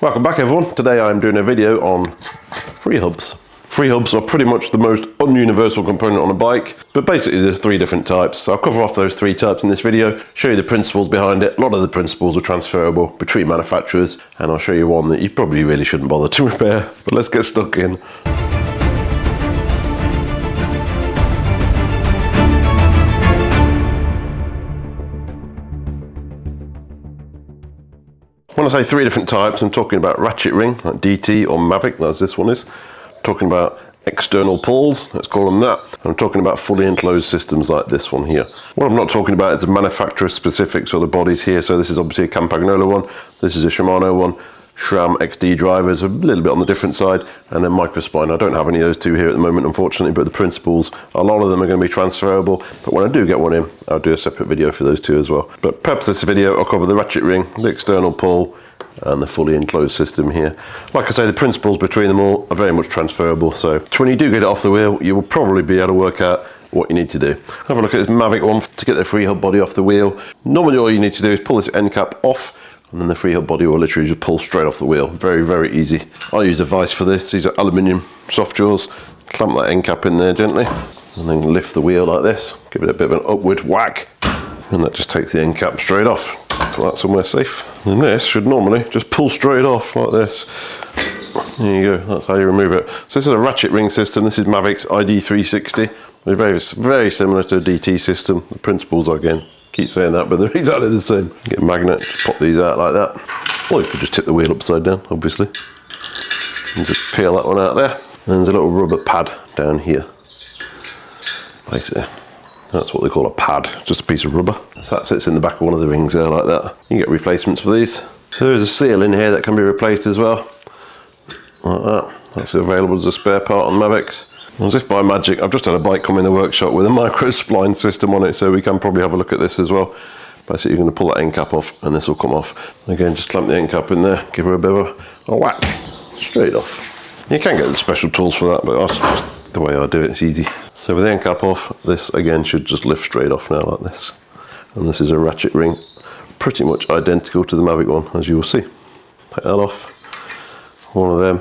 Welcome back everyone. Today I'm doing a video on freehubs. Freehubs are pretty much the most ununiversal component on a bike, but basically there's three different types. So I'll cover off those three types in this video, show you the principles behind it. A lot of the principles are transferable between manufacturers, and I'll show you one that you probably really shouldn't bother to repair. But let's get stuck in. When I say three different types, I'm talking about ratchet ring, like DT or Mavic, as this one is. I'm talking about external pulls, let's call them that. I'm talking about fully enclosed systems like this one here. What I'm not talking about is the manufacturer specifics or the bodies here. So this is obviously a Campagnolo one, this is a Shimano one, SRAM XD drivers, a little bit on the different side, and then microspine. I don't have any of those two here at the moment, unfortunately, but the principles, a lot of them are going to be transferable. But when I do get one in, I'll do a separate video for those two as well. But purpose of this video, I'll cover the ratchet ring, the external pull, and the fully enclosed system here. Like I say, the principles between them all are very much transferable. So when you do get it off the wheel, you will probably be able to work out what you need to do. Have a look at this Mavic one to get the freehub body off the wheel. Normally all you need to do is pull this end cap off, and then the freehub body will literally just pull straight off the wheel. Very, very easy. I use a vise for this. These are aluminium soft jaws. Clamp that end cap in there gently, and then lift the wheel like this. Give it a bit of an upward whack, and that just takes the end cap straight off. Put that somewhere safe. And this should normally just pull straight off like this. There you go, that's how you remove it. So this is a ratchet ring system. This is Mavic's ID360. They're very, very similar to a DT system. The principles, again, keep saying that, but they're exactly the same. Get a magnet, just pop these out like that. Or you could just tip the wheel upside down, obviously. And just peel that one out there. And there's a little rubber pad down here. Basically, that's what they call a pad, just a piece of rubber. So that sits in the back of one of the rings there like that. You can get replacements for these. So there's a seal in here that can be replaced as well. Like that. That's available as a spare part on Mavics. As if by magic, I've just had a bike come in the workshop with a micro spline system on it, so we can probably have a look at this as well. Basically, you're going to pull that end cap off, and this will come off. Again, just clamp the end cap in there, give her a bit of a whack, straight off. You can get the special tools for that, but that's just the way I do it, it's easy. So with the end cap off, this again should just lift straight off now like this. And this is a ratchet ring, pretty much identical to the Mavic one, as you will see. Take that off, one of them,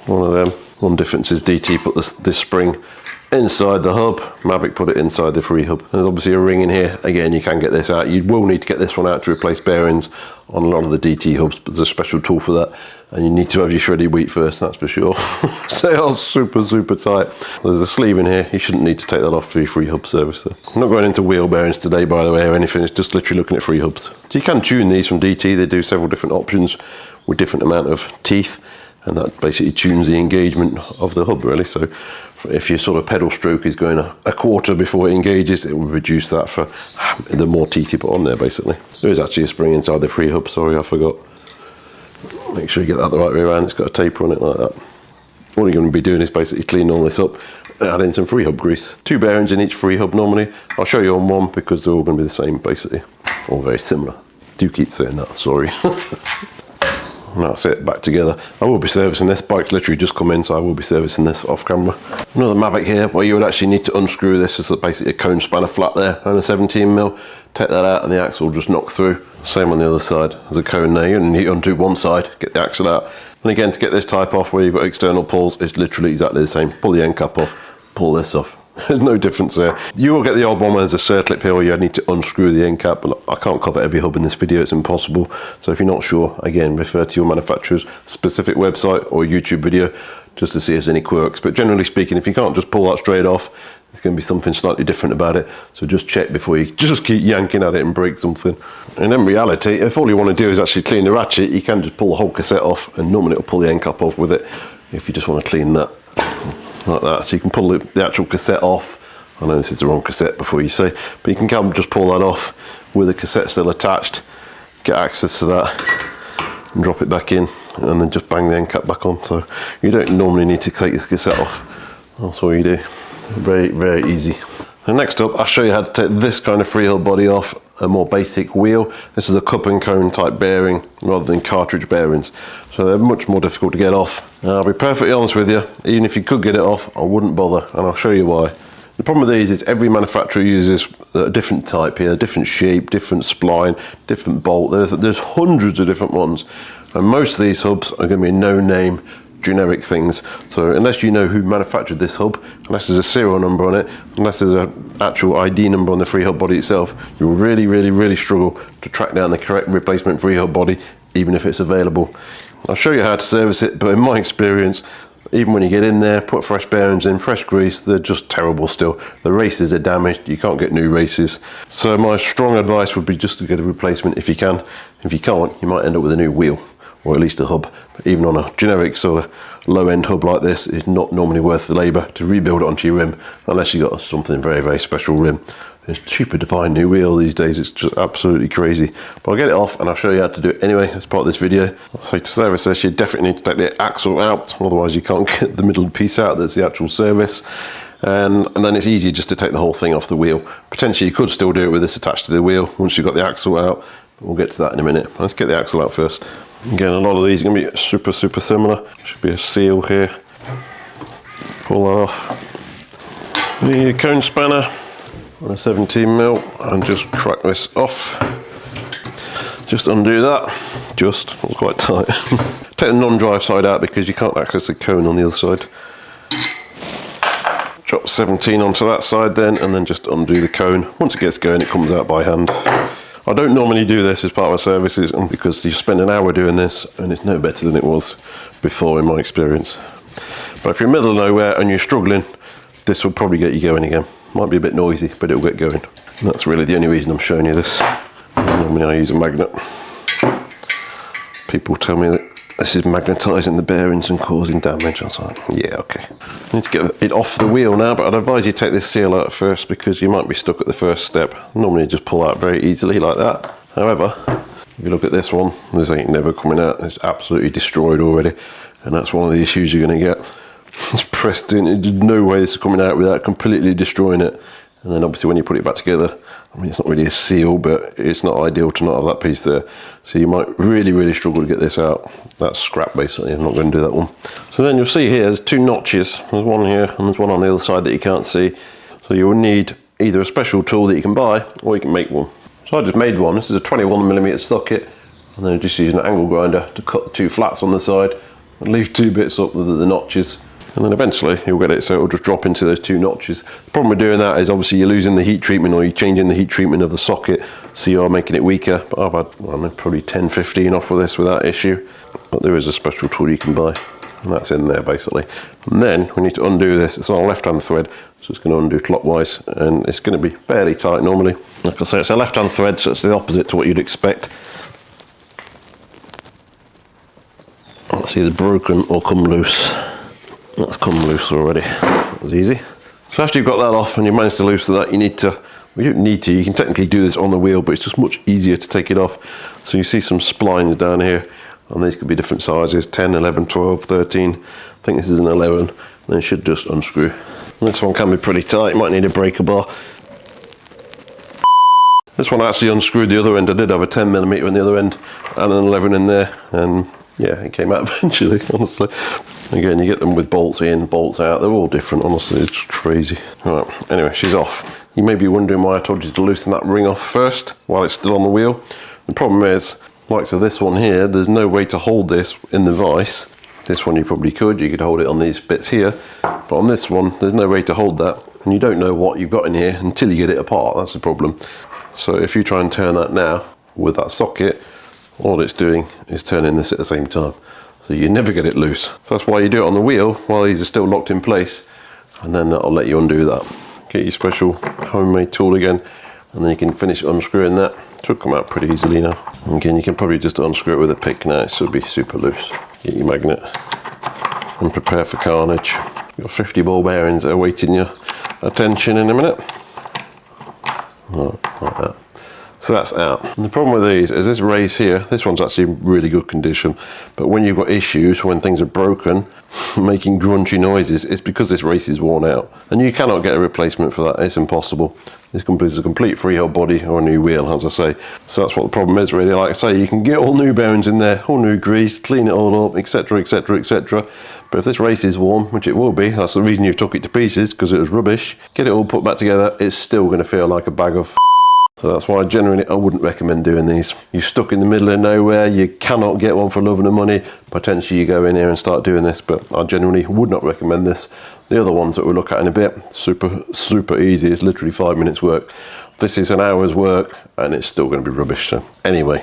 one of them. One difference is DT put this spring inside the hub, Mavic put it inside the freehub. There's obviously a ring in here. Again, you can get this out. You will need to get this one out to replace bearings on a lot of the DT hubs, but there's a special tool for that. And you need to have your shredded wheat first, that's for sure. So they are super, super tight. There's a sleeve in here. You shouldn't need to take that off for your freehub service though. I'm not going into wheel bearings today, by the way, or anything. It's just literally looking at freehubs. So you can tune these from DT. They do several different options with different amount of teeth. And that basically tunes the engagement of the hub, really. So if your sort of pedal stroke is going a quarter before it engages, it will reduce that for the more teeth you put on there, basically. There is actually a spring inside the freehub, sorry, I forgot. Make sure you get that the right way around. It's got a taper on it like that. All you're going to be doing is basically cleaning all this up and add in some freehub grease. 2 bearings in each freehub normally. I'll show you on one because they're all going to be the same, basically. All very similar. Do keep saying that, sorry. And that's it, back together. I will be servicing this. Bike's literally just come in, so I will be servicing this off camera. Another Mavic here, where you would actually need to unscrew this. It's basically a cone spanner flat there, and a 17mm. Take that out and the axle will just knock through. Same on the other side. There's a cone there. You only need to undo one side, get the axle out. And again, to get this type off where you've got external pulls, it's literally exactly the same. Pull the end cap off, pull this off. There's no difference there. You will get the odd one where there's a circlip here where you need to unscrew the end cap, but I can't cover every hub in this video, it's impossible. So if you're not sure, again, refer to your manufacturer's specific website or YouTube video just to see if there's any quirks. But generally speaking, if you can't just pull that straight off, there's going to be something slightly different about it. So just check before you just keep yanking at it and break something. And in reality, if all you want to do is actually clean the ratchet, you can just pull the whole cassette off, and normally it'll pull the end cap off with it if you just want to clean that. Like that, so you can pull the actual cassette off. I know this is the wrong cassette before you say, but you can come just pull that off with the cassette still attached, get access to that, and drop it back in, and then just bang the end cap back on. So you don't normally need to take the cassette off. That's all you do. Very, very easy. And next up, I'll show you how to take this kind of freehub body off a more basic wheel. This is a cup and cone type bearing rather than cartridge bearings. So they're much more difficult to get off. And I'll be perfectly honest with you, even if you could get it off, I wouldn't bother, and I'll show you why. The problem with these is every manufacturer uses a different type here, different shape, different spline, different bolt. There's hundreds of different ones. And most of these hubs are going to be no-name generic things. So unless you know who manufactured this hub, unless there's a serial number on it, unless there's an actual ID number on the Freehub body itself, you'll really struggle to track down the correct replacement Freehub body, even if it's available. I'll show you how to service it, but in my experience, even when you get in there, put fresh bearings in, fresh grease, they're just terrible still. The races are damaged, you can't get new races. So my strong advice would be just to get a replacement if you can. If you can't, you might end up with a new wheel, or at least a hub. But even on a generic sort of low-end hub like this, it's not normally worth the labour to rebuild it onto your rim, unless you've got something very special rim. It's cheaper to buy a new wheel these days, it's just absolutely crazy. But I'll get it off and I'll show you how to do it anyway as part of this video. So to service this, you definitely need to take the axle out, otherwise you can't get the middle piece out that's the actual service. And then it's easier just to take the whole thing off the wheel. Potentially you could still do it with this attached to the wheel once you've got the axle out. We'll get to that in a minute. Let's get the axle out first. Again, a lot of these are going to be super similar. Should be a seal here. Pull that off. You need a cone spanner and a 17mm, and just crack this off. Just undo that. Just, it was quite tight. Take the non-drive side out because you can't access the cone on the other side. Drop 17 onto that side then, and then just undo the cone. Once it gets going, it comes out by hand. I don't normally do this as part of my services, and because you spend an hour doing this and it's no better than it was before in my experience. But if you're in the middle of nowhere and you're struggling, this will probably get you going again. Might be a bit noisy, but it'll get going. And that's really the only reason I'm showing you this. Normally I use a magnet. People tell me that this is magnetising the bearings and causing damage. I was like, yeah, okay. I need to get it off the wheel now, but I'd advise you take this seal out first because you might be stuck at the first step. Normally you just pull out very easily like that. However, if you look at this one, this ain't never coming out. It's absolutely destroyed already. And that's one of the issues you're going to get. It's pressed in, there's no way this is coming out without completely destroying it. And then obviously when you put it back together, I mean, it's not really a seal, but it's not ideal to not have that piece there. So you might really struggle to get this out. That's scrap basically, I'm not going to do that one. So then you'll see here, there's two notches. There's one here and there's one on the other side that you can't see. So you will need either a special tool that you can buy or you can make one. So I just made one. This is a 21mm socket, and then I'm just using an angle grinder to cut two flats on the side and leave two bits up with the notches. And then eventually you'll get it so it'll just drop into those two notches. The problem with doing that is obviously you're losing the heat treatment, or you're changing the heat treatment of the socket, so you are making it weaker. But I've had, well, I mean, probably 10-15 off with this without issue. But there is a special tool you can buy, and that's in there basically. And then we need to undo this. It's on a left-hand thread, so it's going to undo clockwise, and it's going to be fairly tight normally. Like I say, it's a left-hand thread, so it's the opposite to what you'd expect. It's either broken or come loose. That's come loose already. That was easy. So after you've got that off and you've managed to loosen that, you need to, well, you don't need to, you can technically do this on the wheel, but it's just much easier to take it off. So you see some splines down here, and these could be different sizes, 10, 11, 12, 13. I think this is an 11, then it should just unscrew. And this one can be pretty tight, you might need a breaker bar. This one actually unscrewed the other end. I did have a 10mm on the other end and an 11 in there, and yeah, it came out eventually, honestly. Again, you get them with bolts in, bolts out, they're all different, honestly, it's crazy. Right, anyway, she's off. You may be wondering why I told you to loosen that ring off first while it's still on the wheel. The problem is, like so this one here, there's no way to hold this in the vise. This one you probably could, you could hold it on these bits here, but on this one, there's no way to hold that, and you don't know what you've got in here until you get it apart, that's the problem. So if you try and turn that now with that socket, all it's doing is turning this at the same time. So you never get it loose. So that's why you do it on the wheel while these are still locked in place, and then I'll let you undo that. Get your special homemade tool again, and then you can finish unscrewing that. It should come out pretty easily now. And again, you can probably just unscrew it with a pick now, it should be super loose. Get your magnet and prepare for carnage. You've got 50 ball bearings that are awaiting your attention in a minute. Like that. So that's out. And the problem with these is this race here, this one's actually in really good condition, but when you've got issues, when things are broken, making grunchy noises, it's because this race is worn out. And you cannot get a replacement for that, it's impossible. This is a complete Freehub body or a new wheel, as I say. So that's what the problem is really. Like I say, you can get all new bearings in there, all new grease, clean it all up, etc, etc, etc. But if this race is worn, which it will be, that's the reason you took it to pieces, because it was rubbish, get it all put back together, it's still going to feel like a bag of So that's why generally I wouldn't recommend doing these. You're stuck in the middle of nowhere, you cannot get one for love and money. Potentially you go in here and start doing this, but I generally would not recommend this. The other ones that we'll look at in a bit, super easy. It's literally 5 minutes work. This is an hour's work and it's still going to be rubbish. So anyway,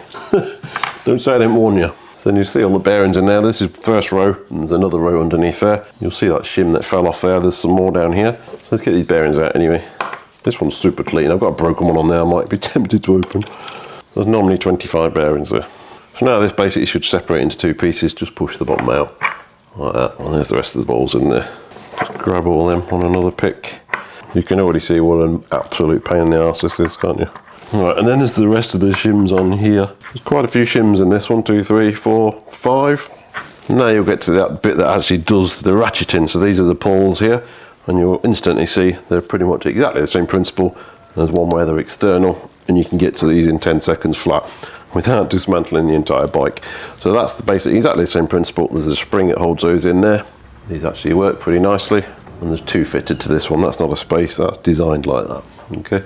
don't say I didn't warn you. So then you see all the bearings in there. This is first row and there's another row underneath there. You'll see that shim that fell off there. There's some more down here. So let's get these bearings out anyway. This one's super clean. I've got a broken one on there I might be tempted to open. There's normally 25 bearings there. So now this basically should separate into two pieces. Just push the bottom out like that. And there's the rest of the balls in there. Just grab all them on another pick. You can already see what an absolute pain in the arse this is, can't you? Right, and then there's the rest of the shims on here. There's quite a few shims in this one, 2, 3, 4, 5. Now you'll get to that bit that actually does the ratcheting. So these are the pawls here, and you'll instantly see they're pretty much exactly the same principle. There's one where they're external, and you can get to these in 10 seconds flat without dismantling the entire bike. So that's the basic, exactly the same principle. There's a spring that holds those in there. These actually work pretty nicely. And there's 2 fitted to this one. That's not a space, that's designed like that. Okay,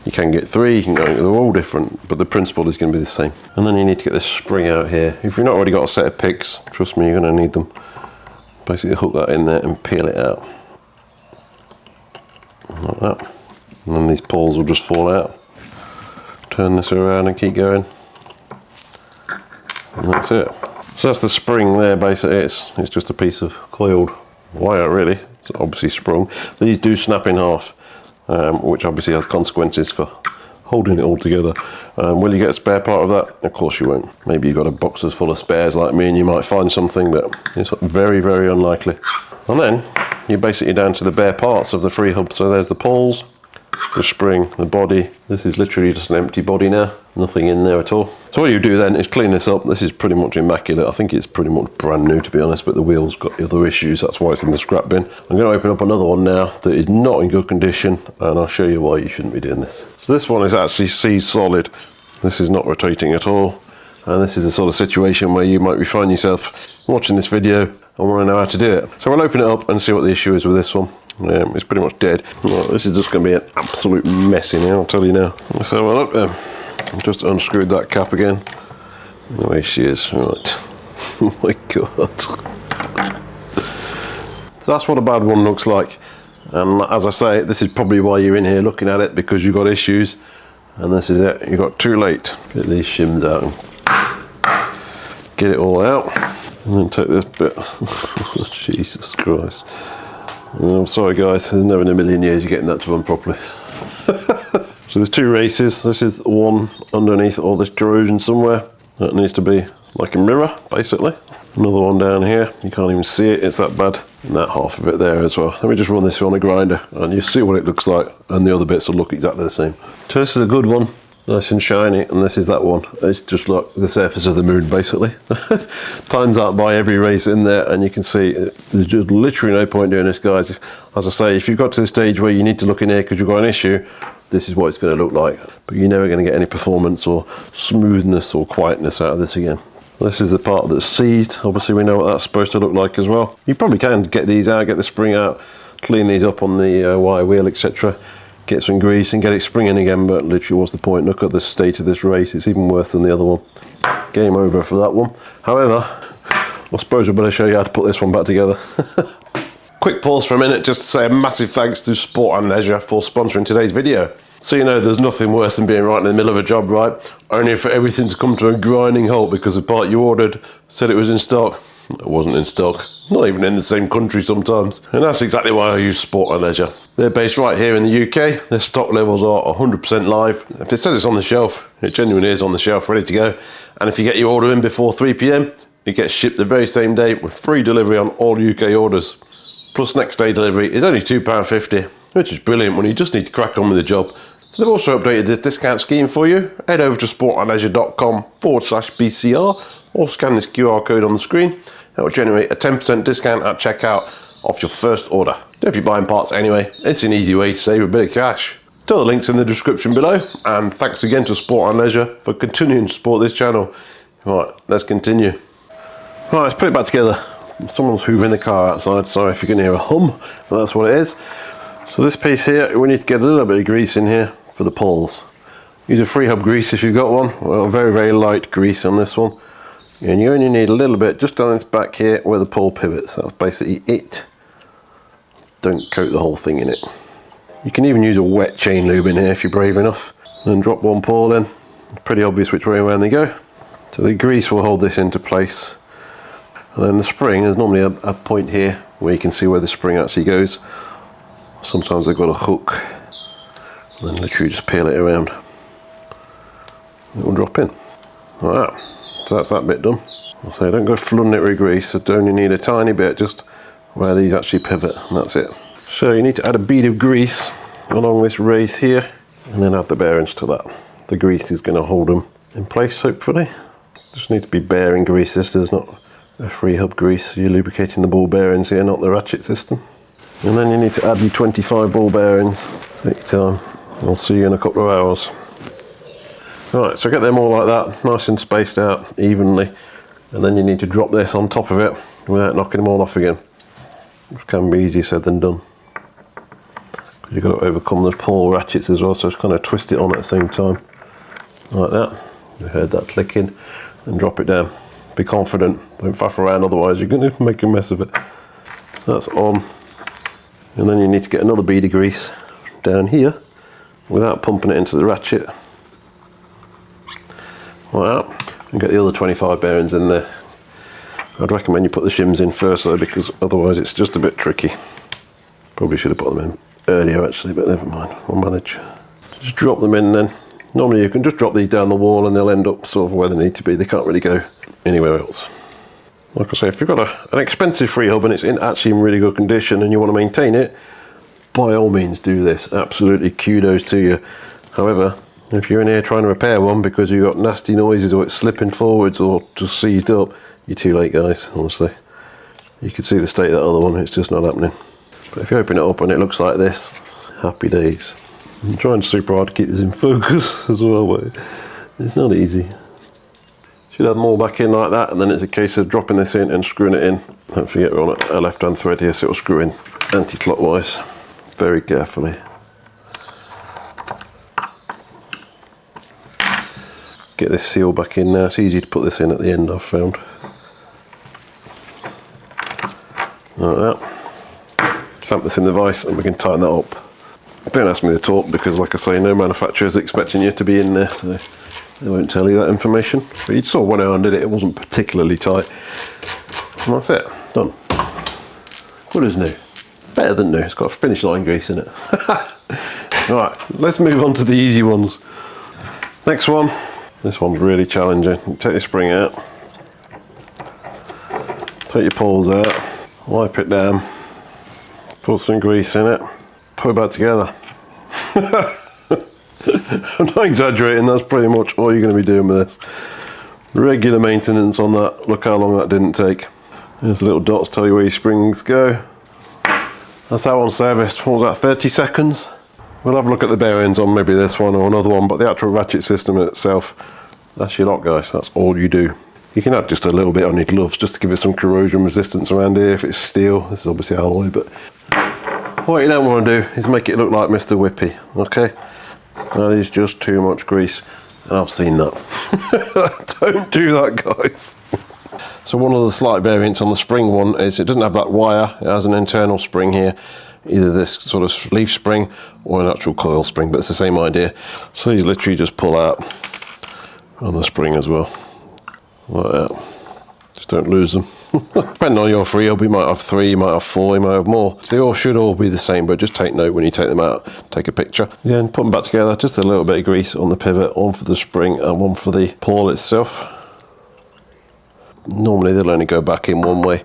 you can get 3, you can go, they're all different, but the principle is going to be the same. And then you need to get this spring out here. If you've not already got a set of picks, trust me, you're going to need them. Basically hook that in there and peel it out like that, and then these pawls will just fall out. Turn this around and keep going, and that's it. So that's the spring there. Basically it's just a piece of coiled wire really. It's obviously sprung. These do snap in half, which obviously has consequences for holding it all together. Will you get a spare part of that? Of course you won't. Maybe you've got a boxes full of spares like me and you might find something, but it's very unlikely. And then you're basically down to the bare parts of the Freehub. So there's the pawls, the spring, the body. This is literally just an empty body now, nothing in there at all. So what you do then is clean this up. This is pretty much immaculate. I think it's pretty much brand new, to be honest, but the wheel's got other issues. That's why it's in the scrap bin. I'm going to open up another one now that is not in good condition, and I'll show you why you shouldn't be doing this. So this one is actually seized solid. This is not rotating at all, and this is the sort of situation where you might be finding yourself watching this video and want to know how to do it. So we'll open it up and see what the issue is with this one. It's pretty much dead. Well, this is just going to be an absolute mess in here, I'll tell you now. Let's have a look then. I've just unscrewed that cap again. The way she is, right. Oh my god. So that's what a bad one looks like. And as I say, this is probably why you're in here looking at it, because you've got issues. And this is it, you got too late. Get these shims out and get it all out. And then take this bit. Jesus Christ. I'm sorry guys, there's never in a million years you're getting that to run properly. So there's 2 races. This is one underneath all this corrosion somewhere. That needs to be like a mirror, basically. Another one down here, you can't even see it, it's that bad. And that half of it there as well. Let me just run this on a grinder and you see what it looks like, and the other bits will look exactly the same. So this is a good one, nice and shiny, and this is that one. It's just like the surface of the moon, basically. Times out by every race in there, and you can see there's just literally no point doing this, guys. As I say, if you've got to the stage where you need to look in here because you've got an issue, this is what it's going to look like. But you're never going to get any performance or smoothness or quietness out of this again. This is the part that's seized. Obviously we know what that's supposed to look like as well. You probably can get these out, get the spring out, clean these up on the wire wheel, etc. Get some grease and get it springing again, but literally what's the point? Look at the state of this race, it's even worse than the other one. Game over for that one. However, I suppose I better show you how to put this one back together. Quick pause for a minute just to say a massive thanks to Sport and Leisure for sponsoring today's video. So you know there's nothing worse than being right in the middle of a job, right? Only for everything to come to a grinding halt because the part you ordered said it was in stock. It wasn't in stock. Not even in the same country sometimes. And that's exactly why I use Sport and Leisure. They're based right here in the UK. Their stock levels are 100% live. If it says it's on the shelf, it genuinely is on the shelf, ready to go. And if you get your order in before 3 PM, it gets shipped the very same day with free delivery on all UK orders. Plus next day delivery is only £2.50, which is brilliant when you just need to crack on with the job. So they've also updated the discount scheme for you. Head over to sportandleisure.com/BCR or scan this QR code on the screen. It will generate a 10% discount at checkout off your first order. If you're buying parts anyway, it's an easy way to save a bit of cash. All the links in the description below, and thanks again to Sport and Leisure for continuing to support this channel. Right, let's continue. Right, let's put it back together. Someone's hoovering the car outside, sorry if you can hear a hum, but that's what it is. So this piece here, we need to get a little bit of grease in here for the pawls. Use a Freehub grease if you've got one. Well, very, very light grease on this one. And you only need a little bit just on this back here where the pawl pivots. That's basically it. Don't coat the whole thing in it. You can even use a wet chain lube in here if you're brave enough. And drop one pawl in. It's pretty obvious which way around they go. So the grease will hold this into place. And then the spring, there's normally a point here where you can see where the spring actually goes. Sometimes they've got a hook. And then literally just peel it around. It will drop in. Like that. So that's that bit done. So don't go flooding it with grease, so only need a tiny bit just where these actually pivot, and that's it. So you need to add a bead of grease along this race here, and then add the bearings to that. The grease is going to hold them in place, hopefully. Just need to be bearing grease. This is not a Freehub grease. You're lubricating the ball bearings here, not the ratchet system. And then you need to add your 25 ball bearings. Take your time. I'll see you in a couple of hours. Right, so get them all like that, nice and spaced out evenly, and then you need to drop this on top of it without knocking them all off again. Which can be easier said than done. You've got to overcome the pawl ratchets as well, so just kind of twist it on at the same time. Like that. You heard that clicking, and drop it down. Be confident, don't faff around, otherwise you're going to make a mess of it. That's on. And then you need to get another bead of grease down here without pumping it into the ratchet. Like that, and get the other 25 bearings in there. I'd recommend you put the shims in first though, because otherwise it's just a bit tricky. Probably should have put them in earlier actually, but never mind, we'll manage. Just drop them in then. Normally you can just drop these down the wall and they'll end up sort of where they need to be. They can't really go anywhere else. Like I say, if you've got an expensive Freehub and it's actually in really good condition and you want to maintain it, by all means do this. Absolutely kudos to you. However, if you're in here trying to repair one because you've got nasty noises or it's slipping forwards or just seized up, you're too late, guys, honestly. You can see the state of that other one, it's just not happening. But if you open it up and it looks like this, happy days. I'm trying super hard to keep this in focus as well, but it's not easy. Should have them all back in like that, and then it's a case of dropping this in and screwing it in. Don't forget we're on a left-hand thread here, so it'll screw in anti-clockwise, very carefully. Get this seal back in now. It's easy to put this in at the end, I've found. Like that. Clamp this in the vise and we can tighten that up. Don't ask me to talk because, like I say, no manufacturer is expecting you to be in there, so they won't tell you that information. But you saw when I undid it, it wasn't particularly tight. And that's it, done. Good as new. Better than new, it's got a finish line grease in it. Right, let's move on to the easy ones. Next one. This one's really challenging. You take the spring out, take your pawls out, wipe it down, put some grease in it, put it back together. I'm not exaggerating, that's pretty much all you're going to be doing with this. Regular maintenance on that. Look how long that didn't take. There's the little dots tell you where your springs go. That's that one serviced. What was that, 30 seconds? We'll have a look at the bearings on maybe this one or another one, but the actual ratchet system itself, that's your lot, guys. That's all you do. You can add just a little bit on your gloves just to give it some corrosion resistance around here if it's steel. This is obviously alloy, but what you don't want to do is make it look like Mr. Whippy, okay? That is just too much grease, and I've seen that. Don't do that, guys. So one of the slight variants on the spring one is it doesn't have that wire. It has an internal spring here. Either this sort of leaf spring or an actual coil spring, but it's the same idea. So these literally just pull out on the spring as well, like that. Just don't lose them. Depending on your Freehub, you might have 3, you might have 4, you might have more. They all should all be the same, but just take note when you take them out, take a picture. Yeah, and put them back together, just a little bit of grease on the pivot, one for the spring and one for the pawl itself. Normally they'll only go back in one way.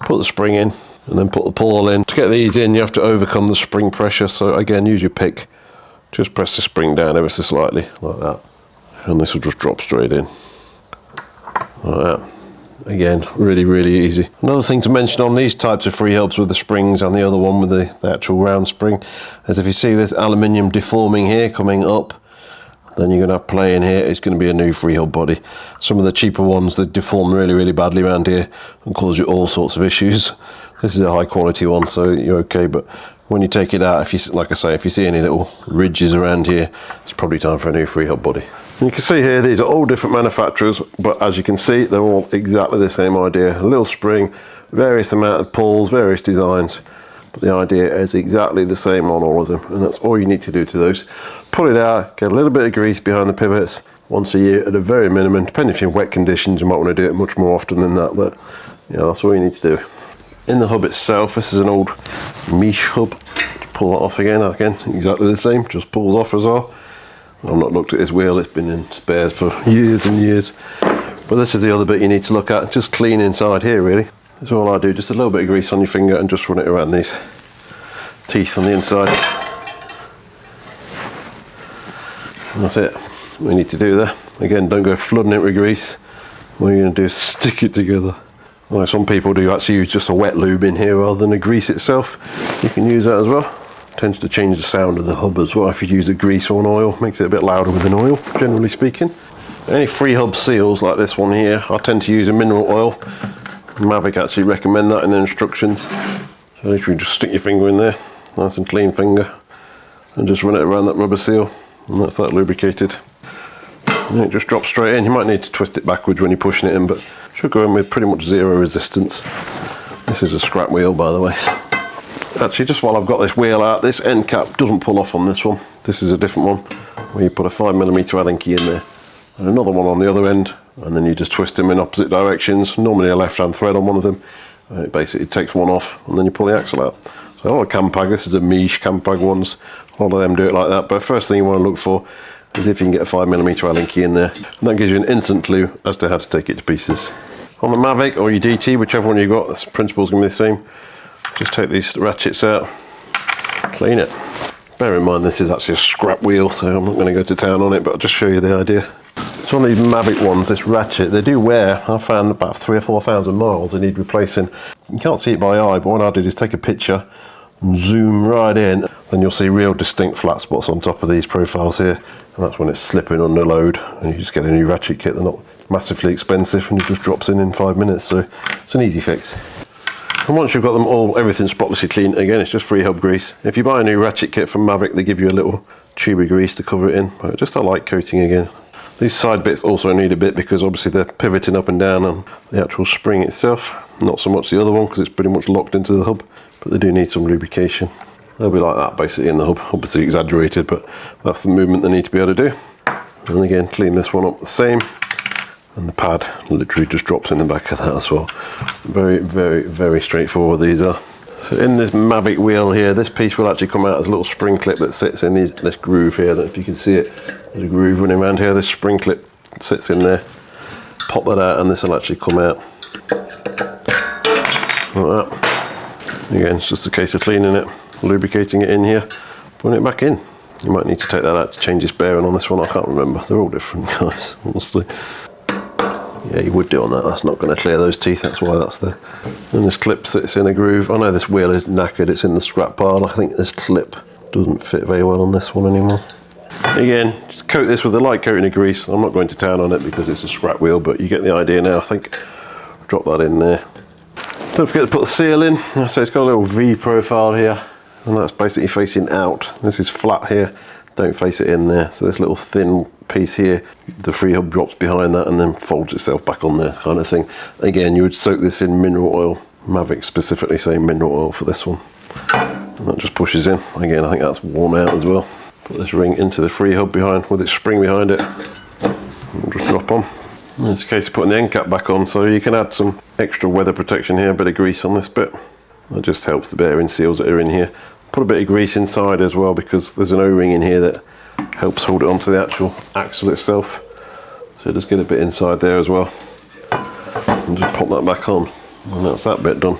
Put the spring in, and then put the pawl in. To get these in, you have to overcome the spring pressure, so again, use your pick. Just press the spring down ever so slightly, like that. And this will just drop straight in, like that. Again, really, really easy. Another thing to mention on these types of Freehubs with the springs and the other one with the actual round spring, is if you see this aluminium deforming here, coming up, then you're going to have play in here. It's going to be a new Freehub body. Some of the cheaper ones, they deform really, really badly around here and cause you all sorts of issues. This is a high quality one, so you're okay, but when you take it out, if you, like I say, if you see any little ridges around here, it's probably time for a new Freehub body. And you can see here, these are all different manufacturers, but as you can see, they're all exactly the same idea. A little spring, various amount of pulls, various designs, but the idea is exactly the same on all of them, and that's all you need to do to those. Pull it out, get a little bit of grease behind the pivots once a year at a very minimum. Depending if you're in wet conditions, you might want to do it much more often than that, but yeah, that's all you need to do. In the hub itself, this is an old mesh hub. Pull that off again, exactly the same, just pulls off as well. I've not looked at this wheel, it's been in spares for years and years. But this is the other bit you need to look at, just clean inside here really. That's all I do, just a little bit of grease on your finger and just run it around these teeth on the inside. And that's it, what you need to do there. Again, don't go flooding it with grease. What you're going to do is stick it together. Well, some people do actually use just a wet lube in here rather than a grease itself. You can use that as well. Tends to change the sound of the hub as well if you use a grease or an oil. Makes it a bit louder with an oil, generally speaking. Any Freehub seals like this one here, I tend to use a mineral oil. Mavic actually recommend that in their instructions. So literally just stick your finger in there, nice and clean finger, and just run it around that rubber seal, and that's that lubricated. And it just drops straight in. You might need to twist it backwards when you're pushing it in, but should go in with pretty much zero resistance. This is a scrap wheel, by the way. Actually, just while I've got this wheel out, this end cap doesn't pull off on this one. This is a different one, where you put a 5mm Allen key in there, and another one on the other end, and then you just twist them in opposite directions, normally a left-hand thread on one of them, and it basically takes one off, and then you pull the axle out. So a lot of Campag, this is a Miche Campag ones, a lot of them do it like that, but first thing you want to look for is if you can get a 5mm Allen key in there, and that gives you an instant clue as to how to take it to pieces. On the Mavic or your DT, whichever one you got, the principle's going to be the same. Just take these ratchets out, clean it. Bear in mind this is actually a scrap wheel, so I'm not going to go to town on it, but I'll just show you the idea. So on these Mavic ones, this Ratchet, they do wear, I found about 3,000 or 4,000 miles they need replacing. You can't see it by eye, but what I did is take a picture and zoom right in, then you'll see real distinct flat spots on top of these profiles here, and that's when it's slipping under load, and you just get a new ratchet kit. They're not massively expensive, and it just drops in 5 minutes, so it's an easy fix. And once you've got them all, everything spotlessly clean, again, it's just Freehub grease. If you buy a new ratchet kit from Mavic, they give you a little tube of grease to cover it in, but just a light coating again. These side bits also need a bit because obviously they're pivoting up and down on the actual spring itself, not so much the other one because it's pretty much locked into the hub, but they do need some lubrication. They'll be like that basically in the hub, obviously exaggerated, but that's the movement they need to be able to do. And again, clean this one up the same, and the pad literally just drops in the back of that as well. Very, very, very straightforward these are. So in this Mavic wheel here, this piece will actually come out as a little spring clip that sits in this groove here. I don't know if you can see it. There's a groove running around here. This spring clip sits in there. Pop that out and this will actually come out. Like that. Again, it's just a case of cleaning it, lubricating it in here, putting it back in. You might need to take that out to change this bearing on this one. I can't remember. They're all different, guys, honestly. Yeah, you would do on that. That's not going to clear those teeth. That's why that's there. And this clip sits in a groove. I know this wheel is knackered. It's in the scrap pile. I think this clip doesn't fit very well on this one anymore. Again, just coat this with a light coating of grease. I'm not going to town on it because it's a scrap wheel, but you get the idea now, I think. Drop that in there. Don't forget to put the seal in. So it's got a little V profile here, and that's basically facing out. This is flat here. Don't face it in there. So this little thin piece here, the Freehub drops behind that and then folds itself back on there, kind of thing. Again, you would soak this in mineral oil. Mavic specifically saying mineral oil for this one. And that just pushes in. Again, I think that's worn out as well. Put this ring into the Freehub behind with its spring behind it. And just drop on. And it's a case of putting the end cap back on, so you can add some extra weather protection here, a bit of grease on this bit. That just helps the bearing seals that are in here. Put a bit of grease inside as well because there's an O-ring in here that helps hold it onto the actual axle itself. So just get a bit inside there as well. And just pop that back on. And that's that bit done.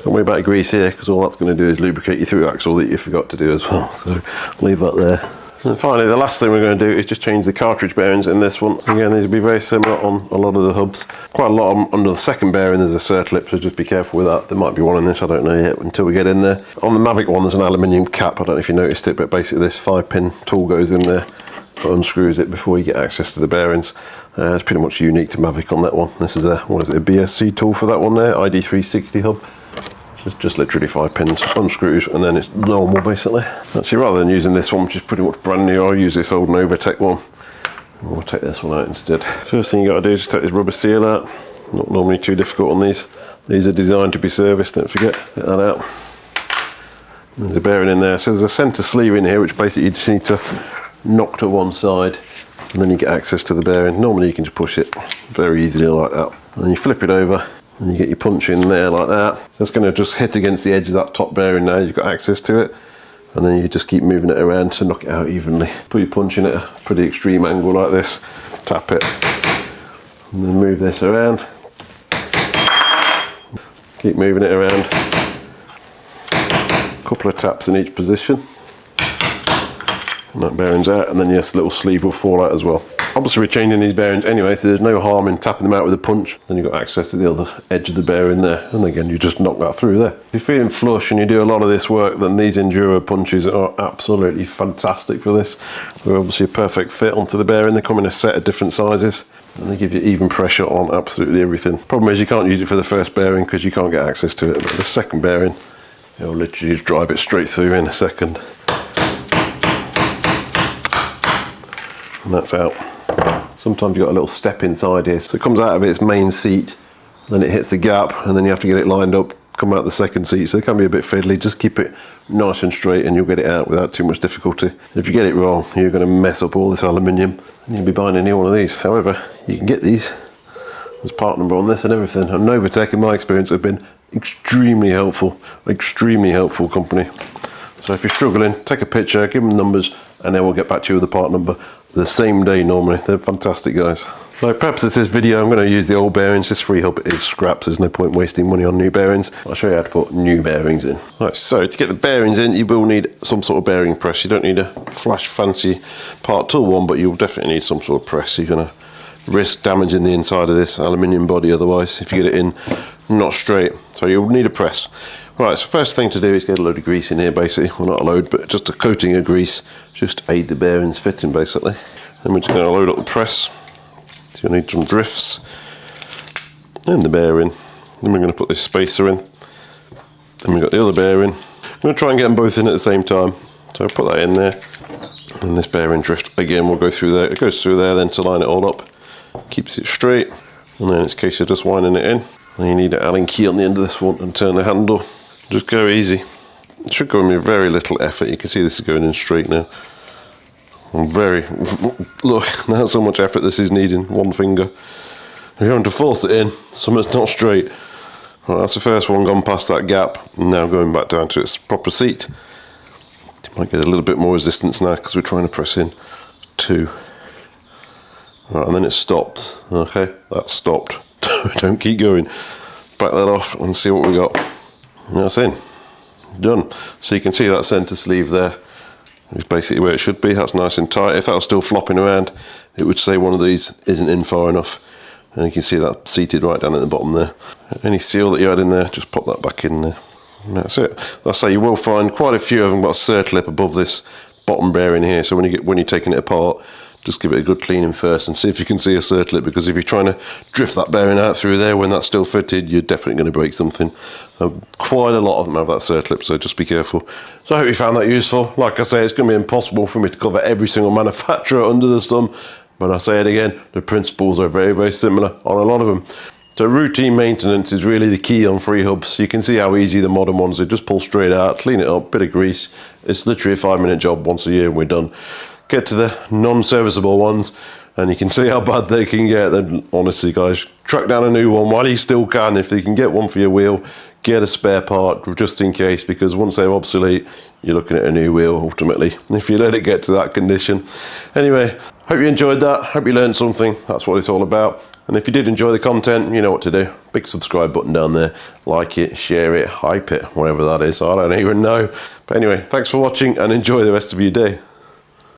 Don't worry about grease here because all that's going to do is lubricate your through axle that you forgot to do as well. So leave that there. And finally, the last thing we're going to do is just change the cartridge bearings in this one. Again, these will be very similar on a lot of the hubs. Quite a lot of them under the second bearing there's a circlip, so just be careful with that. There might be one in this, I don't know yet until we get in there. On the Mavic one there's an aluminium cap, I don't know if you noticed it, but basically this 5-pin tool goes in there, unscrews it before you get access to the bearings. It's pretty much unique to Mavic on that one. This is a, what is it, a BSC tool for that one there, ID360 hub. Just literally 5 pins, unscrews, and then it's normal basically. Actually, rather than using this one, which is pretty much brand new, I'll use this old Novatech one. We'll take this one out instead. First thing you got to do is take this rubber seal out. Not normally too difficult on these. These are designed to be serviced, don't forget. Get that out. There's a bearing in there. So there's a centre sleeve in here, which basically you just need to knock to one side, and then you get access to the bearing. Normally you can just push it very easily like that. And then you flip it over, and you get your punch in there like that. So it's going to just hit against the edge of that top bearing now. You've got access to it. And then you just keep moving it around to knock it out evenly. Put your punch in at a pretty extreme angle like this. Tap it. And then move this around. Keep moving it around. A couple of taps in each position. And that bearing's out, and then yes, the little sleeve will fall out as well. Obviously we're changing these bearings anyway, so there's no harm in tapping them out with a punch. Then you've got access to the other edge of the bearing there, and again you just knock that through there. If you're feeling flush and you do a lot of this work, then these Enduro punches are absolutely fantastic for this. They're obviously a perfect fit onto the bearing. They come in a set of different sizes, and they give you even pressure on absolutely everything. Problem is you can't use it for the first bearing because you can't get access to it, but the second bearing, it'll literally just drive it straight through in a second. And that's out. Sometimes you've got a little step inside here, so it comes out of its main seat, then it hits the gap, and then you have to get it lined up, come out the second seat, so it can be a bit fiddly. Just keep it nice and straight and you'll get it out without too much difficulty. If you get it wrong, you're going to mess up all this aluminium and you'll be buying a new one of these. However, you can get these. There's part number on this and everything, and Novatech in my experience have been extremely helpful company. So if you're struggling, take a picture, give them numbers, and then we'll get back to you with the part number the same day normally. They're fantastic guys. So perhaps this video I'm going to use the old bearings. This Freehub is scraps, there's no point wasting money on new bearings. I'll show you how to put new bearings in. Right, so to get the bearings in, you will need some sort of bearing press. You don't need a flash fancy part tool one, but you'll definitely need some sort of press. You're going to risk damaging the inside of this aluminium body otherwise if you get it in not straight. So you'll need a press. Right, so first thing to do is get a load of grease in here basically. Well, not a load, but just a coating of grease, just to aid the bearings fitting basically. Then we're just going to load up the press. So you'll need some drifts and the bearing. Then we're going to put this spacer in. Then we've got the other bearing. I'm going to try and get them both in at the same time. So I'll put that in there. And this bearing drift again will go through there. It goes through there then to line it all up. Keeps it straight. And then it's a case of just winding it in. And you need an Allen key on the end of this one and turn the handle. Just go easy. It should go in with very little effort. You can see this is going in straight now. Look, that's how much effort this is needing, one finger. If you're having to force it in, something's not straight. Right, that's the first one gone past that gap, and now going back down to its proper seat. You might get a little bit more resistance now because we're trying to press in 2. Right, and then it stopped. Okay, that's stopped. Don't keep going. Back that off and see what we got. And that's in. Done. So you can see that centre sleeve there. It's basically where it should be. That's nice and tight. If that was still flopping around, it would say one of these isn't in far enough. And you can see that seated right down at the bottom there. Any seal that you had in there, just pop that back in there. And that's it. Like I say, you will find quite a few of them got a circlip above this bottom bearing here. So when you're taking it apart, just give it a good cleaning first and see if you can see a circlip, because if you're trying to drift that bearing out through there when that's still fitted, you're definitely going to break something. Quite a lot of them have that circlip, so just be careful. So I hope you found that useful. Like I say, it's going to be impossible for me to cover every single manufacturer under the sun, but I say it again, the principles are very, very similar on a lot of them. So routine maintenance is really the key on Freehubs. You can see how easy the modern ones are. Just pull straight out, clean it up, bit of grease. It's literally a 5-minute job once a year and we're done. Get to the non-serviceable ones and you can see how bad they can get. Then honestly guys, track down a new one while you still can. If you can get one for your wheel, get a spare part just in case, because once they're obsolete, you're looking at a new wheel ultimately, if you let it get to that condition. Anyway, hope you enjoyed that, hope you learned something. That's what it's all about. And if you did enjoy the content, you know what to do. Big subscribe button down there. Like it, share it, hype it, whatever that is. I don't even know. But anyway, thanks for watching and enjoy the rest of your day.